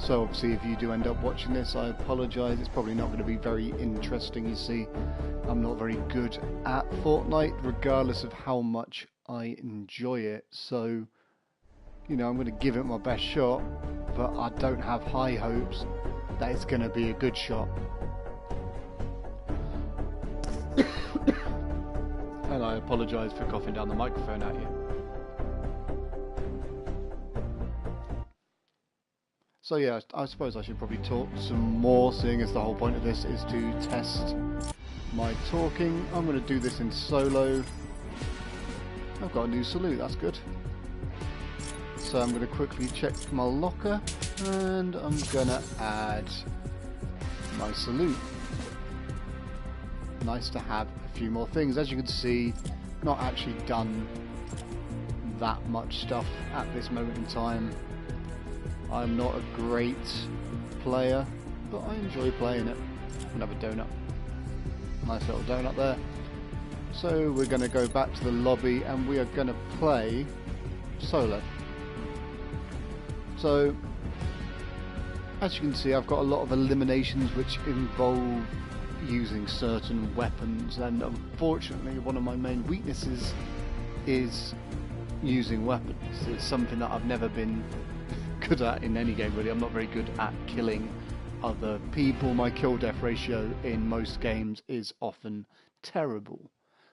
So obviously if you do end up watching this, I apologise. It's probably not going to be very interesting. You see, I'm not very good at Fortnite, regardless of how much I enjoy it. So, you know, I'm going to give it my best shot, but I don't have high hopes that it's going to be a good shot. And I apologise for coughing down the microphone at you. So yeah, I suppose I should probably talk some more, seeing as the whole point of this is to test my talking. I'm going to do this in solo. I've got a new salute, that's good. So I'm going to quickly check my locker, and I'm going to add my salute. Nice to have a few more things. As you can see, not actually done that much stuff at this moment in time. I'm not a great player, but I enjoy playing it. Another donut. Nice little donut there. So we're going to go back to the lobby and we are going to play solo. So, as you can see, I've got a lot of eliminations which involve using certain weapons, and unfortunately one of my main weaknesses is using weapons. It's something that I've never been good at in any game really. I'm not very good at killing other people. My kill death ratio in most games is often terrible,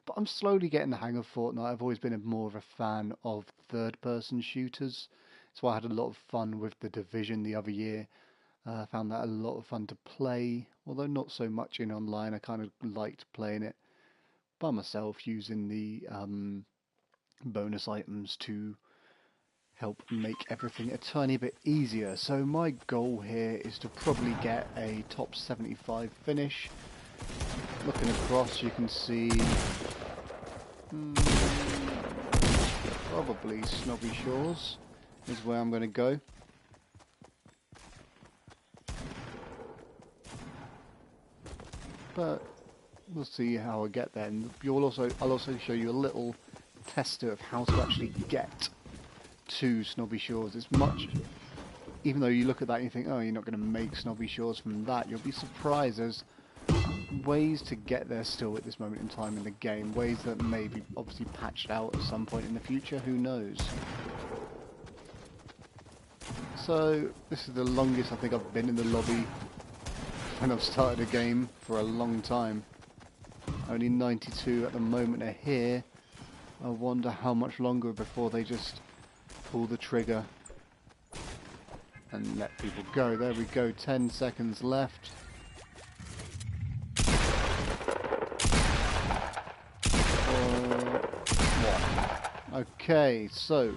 but I'm slowly getting the hang of Fortnite. I've always been more of a fan of third person shooters. That's why I had a lot of fun with The Division the other year. I found that a lot of fun to play, although not so much in online. I kind of liked playing it by myself, using the bonus items to help make everything a tiny bit easier. So my goal here is to probably get a top 75 finish. Looking across, you can see probably Snobby Shores is where I'm going to go. But we'll see how I get there. And I'll also show you a little tester of how to actually get to Snobby Shores. It's much, even though you look at that and you think, oh, you're not going to make Snobby Shores from that, you'll be surprised there's ways to get there still at this moment in time in the game. Ways that may be obviously patched out at some point in the future, who knows. So this is the longest I think I've been in the lobby when I've started a game for a long time. Only 92 at the moment are here. I wonder how much longer before they just pull the trigger and let people go. There we go, 10 seconds left. Okay, so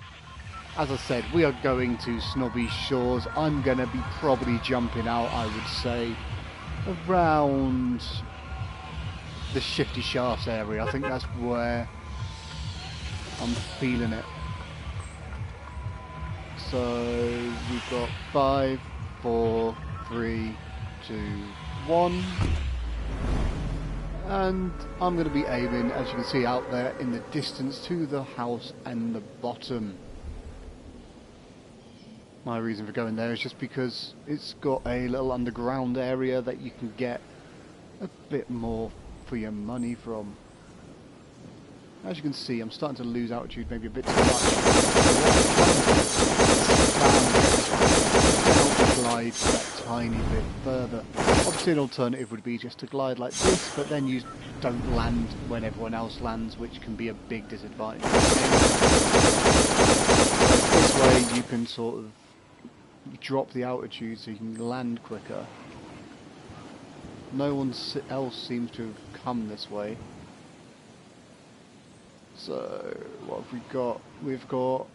as I said, we are going to Snobby Shores. I'm going to be probably jumping out, I would say, around the Shifty Shafts area. I think that's where I'm feeling it. So we've got 5, 4, 3, 2, 1. And I'm going to be aiming, as you can see out there in the distance, to the house and the bottom. My reason for going there is just because it's got a little underground area that you can get a bit more for your money from. As you can see, I'm starting to lose altitude maybe a bit too much. Glide that tiny bit further. Obviously an alternative would be just to glide like this, but then you don't land when everyone else lands, which can be a big disadvantage. This way you can sort of drop the altitude so you can land quicker. No one else seems to have come this way. So what have we got? We've got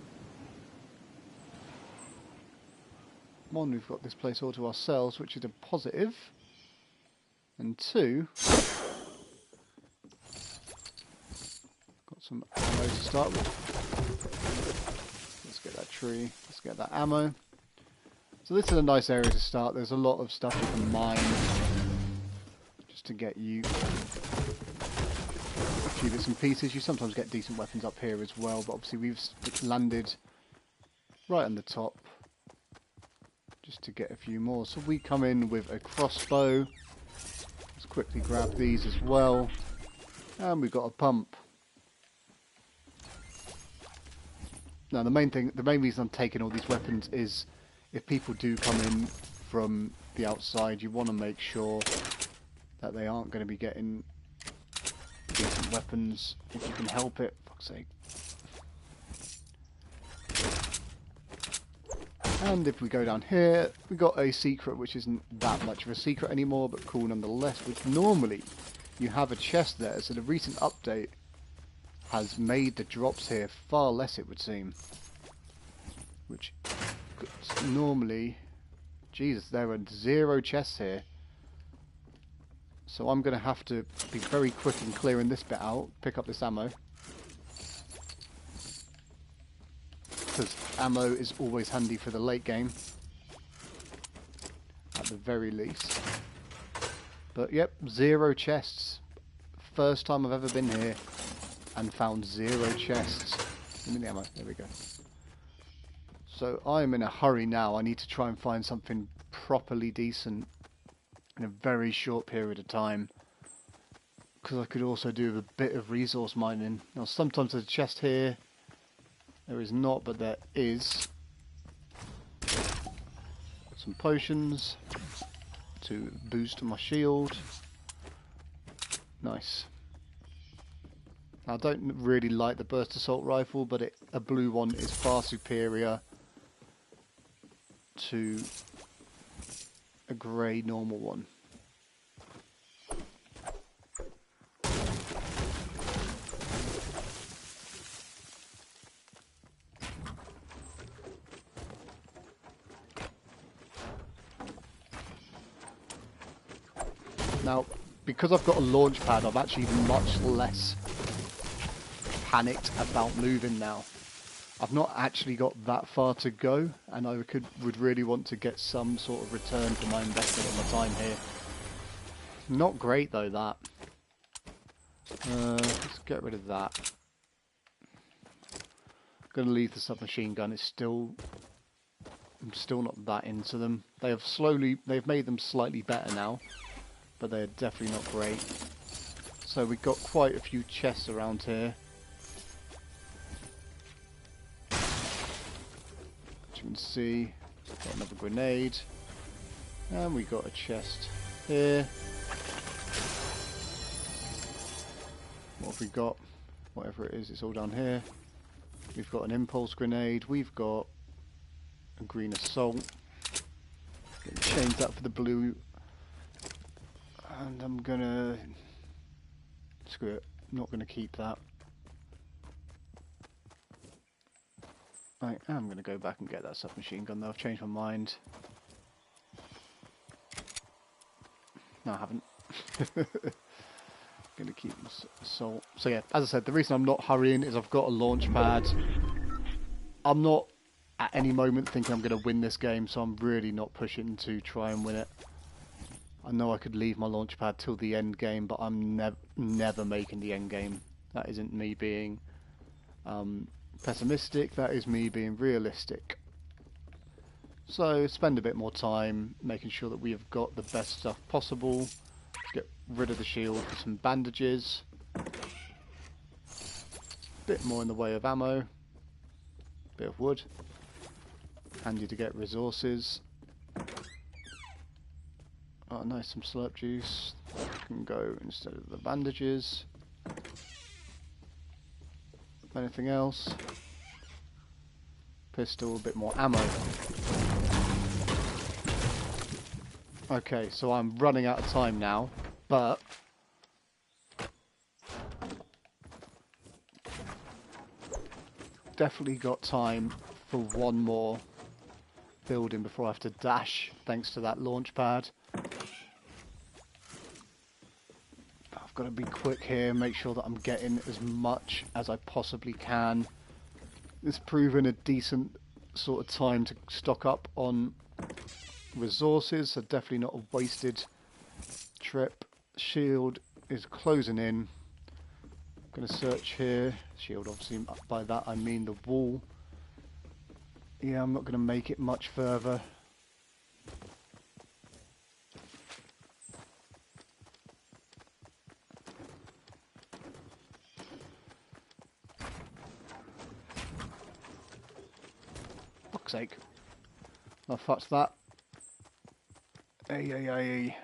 one, we've got this place all to ourselves, which is a positive. And 2, got some ammo to start with. Let's get that tree, let's get that ammo. So this is a nice area to start. There's a lot of stuff you can mine just to get you a few bits and pieces. You sometimes get decent weapons up here as well, but obviously we've landed right on the top. just to get a few more. So we come in with a crossbow. Let's quickly grab these as well. And we've got a pump. Now the main reason I'm taking all these weapons is if people do come in from the outside, you want to make sure that they aren't going to be getting decent weapons if you can help it. Fuck's sake. And if we go down here, we got a secret which isn't that much of a secret anymore, but cool nonetheless, which normally you have a chest there, so the recent update has made the drops here far less, it would seem. Which normally, Jesus, there are 0 chests here. So I'm going to have to be very quick in clearing this bit out, pick up this ammo. Because ammo is always handy for the late game, at the very least. But yep, 0 chests. First time I've ever been here and found 0 chests. Give me the ammo, there we go. So I'm in a hurry now. I need to try and find something properly decent in a very short period of time, because I could also do a bit of resource mining. Now sometimes there's a chest here. There is not, but there is. Some potions to boost my shield. Nice. Now, I don't really like the burst assault rifle, but a blue one is far superior to a grey normal one. Now, because I've got a launch pad, I'm actually much less panicked about moving now. I've not actually got that far to go, and I would really want to get some sort of return for my investment and my time here. Not great though, that. Let's get rid of that. I'm going to leave the submachine gun. I'm still not that into them. They've made them slightly better now, but they're definitely not great. So we've got quite a few chests around here. As you can see, got another grenade, and we got a chest here. What have we got? Whatever it is, it's all down here. We've got an impulse grenade. We've got a green assault. Change that for the blue. And I'm gonna... Screw it. I'm not gonna keep that. I am gonna go back and get that submachine gun though. I've changed my mind. No, I haven't. Gonna keep assault. So yeah, as I said, the reason I'm not hurrying is I've got a launch pad. I'm not at any moment thinking I'm gonna win this game, so I'm really not pushing to try and win it. I know I could leave my launch pad till the end game, but I'm never making the end game. That isn't me being pessimistic, that is me being realistic. So spend a bit more time making sure that we have got the best stuff possible. Let's get rid of the shield for some bandages. Bit more in the way of ammo. Bit of wood. Handy to get resources. Oh nice, some slurp juice. That can go instead of the bandages. Anything else? Pistol, a bit more ammo. Okay, so I'm running out of time now, but definitely got time for one more building before I have to dash, thanks to that launch pad. I've got to be quick here, make sure that I'm getting as much as I possibly can. It's proven a decent sort of time to stock up on resources, so definitely not a wasted trip. Shield is closing in. I'm going to search here. Shield, obviously, by that I mean the wall. Yeah, I'm not going to make it much further. sake. I fucked that. Ay, ay, ay.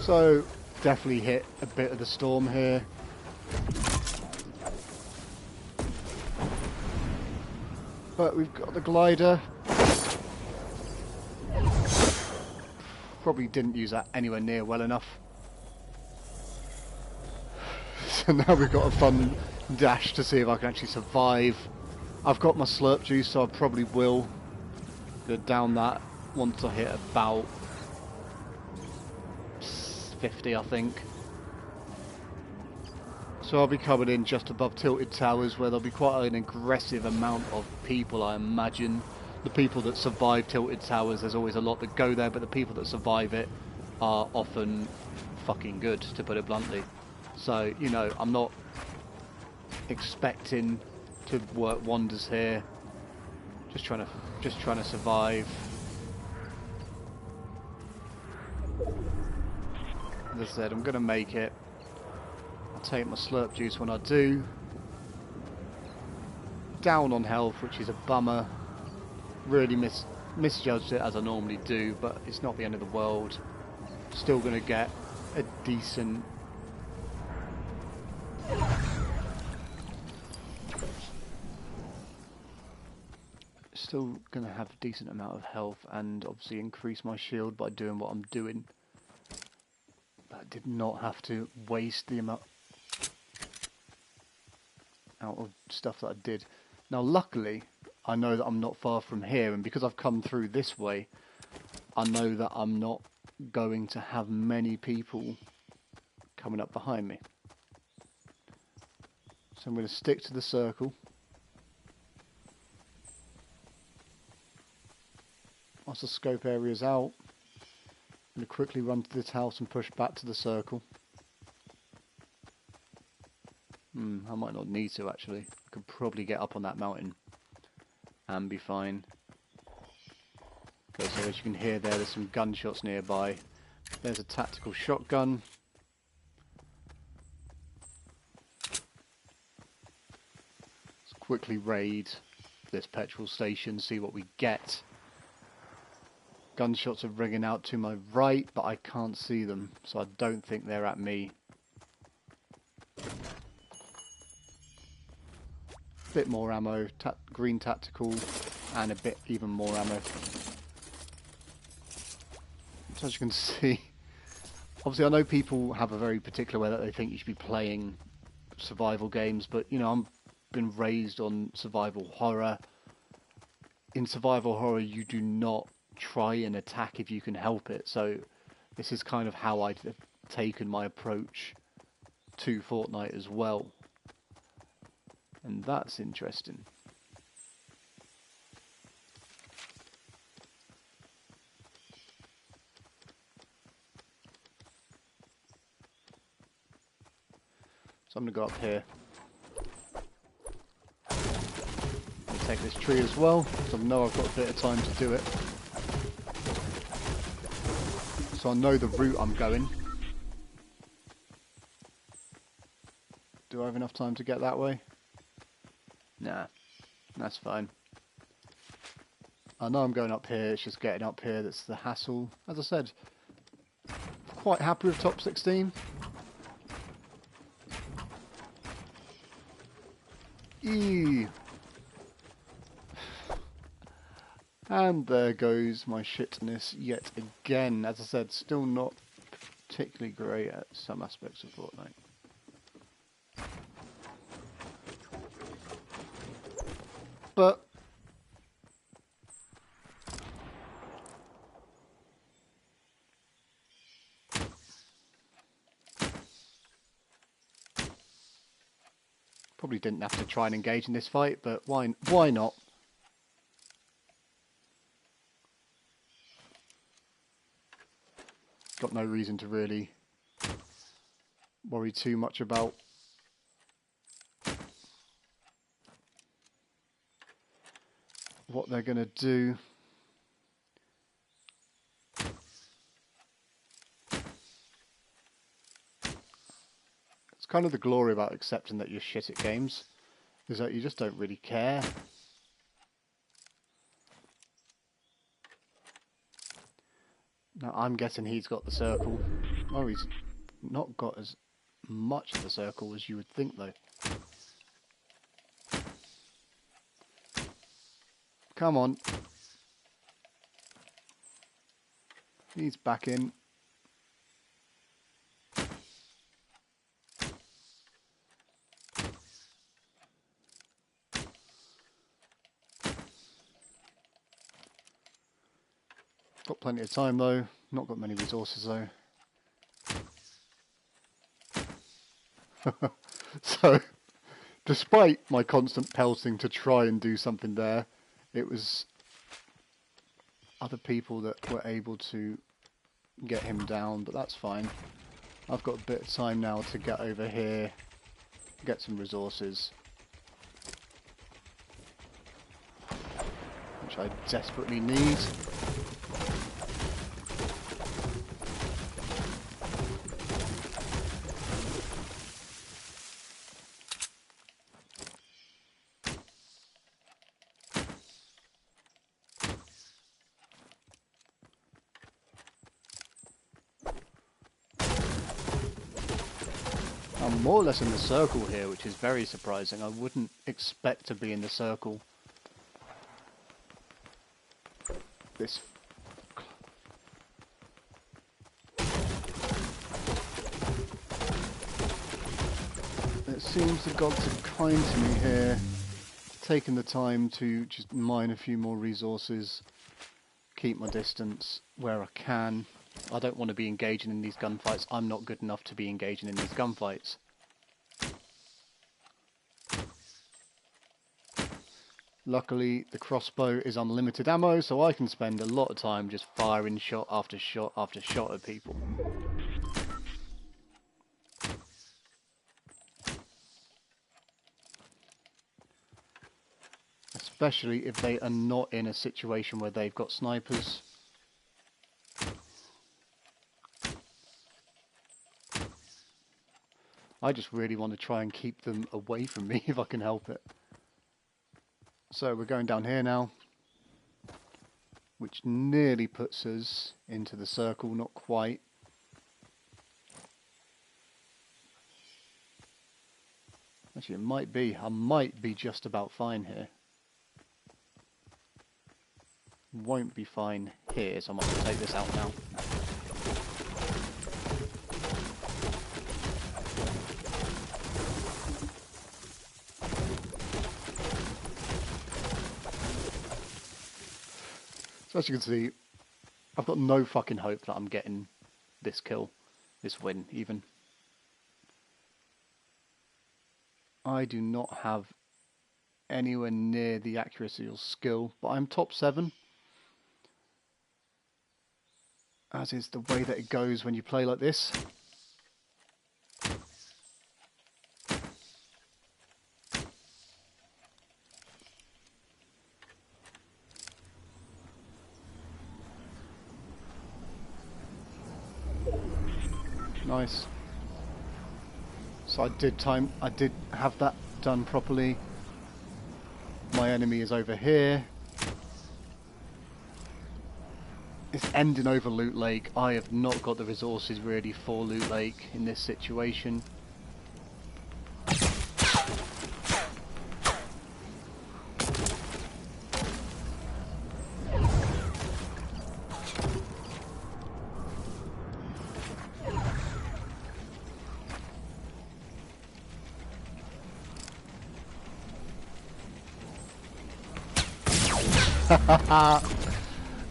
So, definitely hit a bit of the storm here. But we've got the glider. Probably didn't use that anywhere near well enough. So now we've got a fun dash to see if I can actually survive. I've got my slurp juice, so I probably will go down that once I hit about 50, I think. So I'll be coming in just above Tilted Towers, where there'll be quite an aggressive amount of people, I imagine. The people that survive Tilted Towers, there's always a lot that go there, but the people that survive it are often fucking good, to put it bluntly. So, you know, I'm not expecting to work wonders here. Just trying to survive. As I said, I'm gonna make it. I'll take my slurp juice when I do. Down on health, which is a bummer. Really misjudged it, as I normally do, but it's not the end of the world. Still gonna get a decent have a decent amount of health, and obviously increase my shield by doing what I'm doing. But I did not have to waste the amount out of stuff that I did. Now luckily I know that I'm not far from here, and because I've come through this way, I know that I'm not going to have many people coming up behind me. So I'm going to stick to the circle. Once the scope area's out, I'm going to quickly run to this house and push back to the circle. I might not need to actually. I could probably get up on that mountain and be fine. Okay, so as you can hear there's some gunshots nearby. There's a tactical shotgun. Let's quickly raid this petrol station, see what we get. Gunshots are ringing out to my right, but I can't see them, so I don't think they're at me. Bit more ammo, green tactical, and a bit even more ammo. So as you can see, obviously I know people have a very particular way that they think you should be playing survival games, but you know, I've been raised on survival horror. In survival horror you do not try and attack if you can help it, so this is kind of how I've taken my approach to Fortnite as well. And that's interesting. So I'm going to go up here. And take this tree as well, so I know I've got a bit of time to do it. So I know the route I'm going. Do I have enough time to get that way? Nah, that's fine. I know I'm going up here, it's just getting up here that's the hassle. As I said, quite happy with top 16. Eee. And there goes my shitness yet again. As I said, still not particularly great at some aspects of Fortnite. But probably didn't have to try and engage in this fight, but why not? Got no reason to really worry too much about what they're going to do. kind of the glory about accepting that you're shit at games, is that you just don't really care. Now I'm guessing he's got the circle. Oh, he's not got as much of the circle as you would think though. Come on. He's back in. Got plenty of time though. Not got many resources though. So, despite my constant pelting to try and do something there, it was other people that were able to get him down, but that's fine. I've got a bit of time now to get over here, get some resources, which I desperately need. I'm more or less in the circle here, which is very surprising. I wouldn't expect to be in the circle. This... It seems the gods are kind to me here, taking the time to just mine a few more resources, keep my distance where I can. I don't want to be engaging in these gunfights. I'm not good enough to be engaging in these gunfights. Luckily, the crossbow is unlimited ammo, so I can spend a lot of time just firing shot after shot after shot at people. Especially if they are not in a situation where they've got snipers. I just really want to try and keep them away from me if I can help it. So we're going down here now, which nearly puts us into the circle, not quite. Actually, it might be. I might be just about fine here. Won't be fine here, so I might take this out now. So as you can see, I've got no fucking hope that I'm getting this kill, this win even. I do not have anywhere near the accuracy or skill, but I'm top 7. As is the way that it goes when you play like this. Nice. So I did have that done properly. My enemy is over here. It's ending over Loot Lake. I have not got the resources really for Loot Lake in this situation.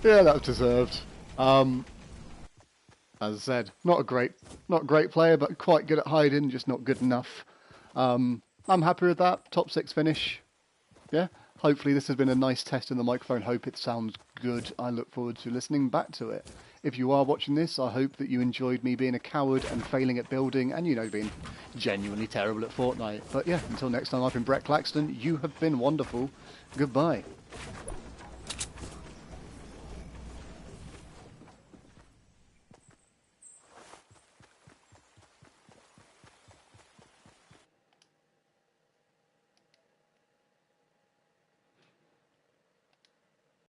Yeah, that was deserved. As I said, not a great player, but quite good at hiding, just not good enough. I'm happy with that. Top 6 finish. Yeah. Hopefully this has been a nice test in the microphone. Hope it sounds good. I look forward to listening back to it. If you are watching this, I hope that you enjoyed me being a coward and failing at building and, you know, being genuinely terrible at Fortnite. But yeah, until next time, I've been Brett Claxton. You have been wonderful. Goodbye.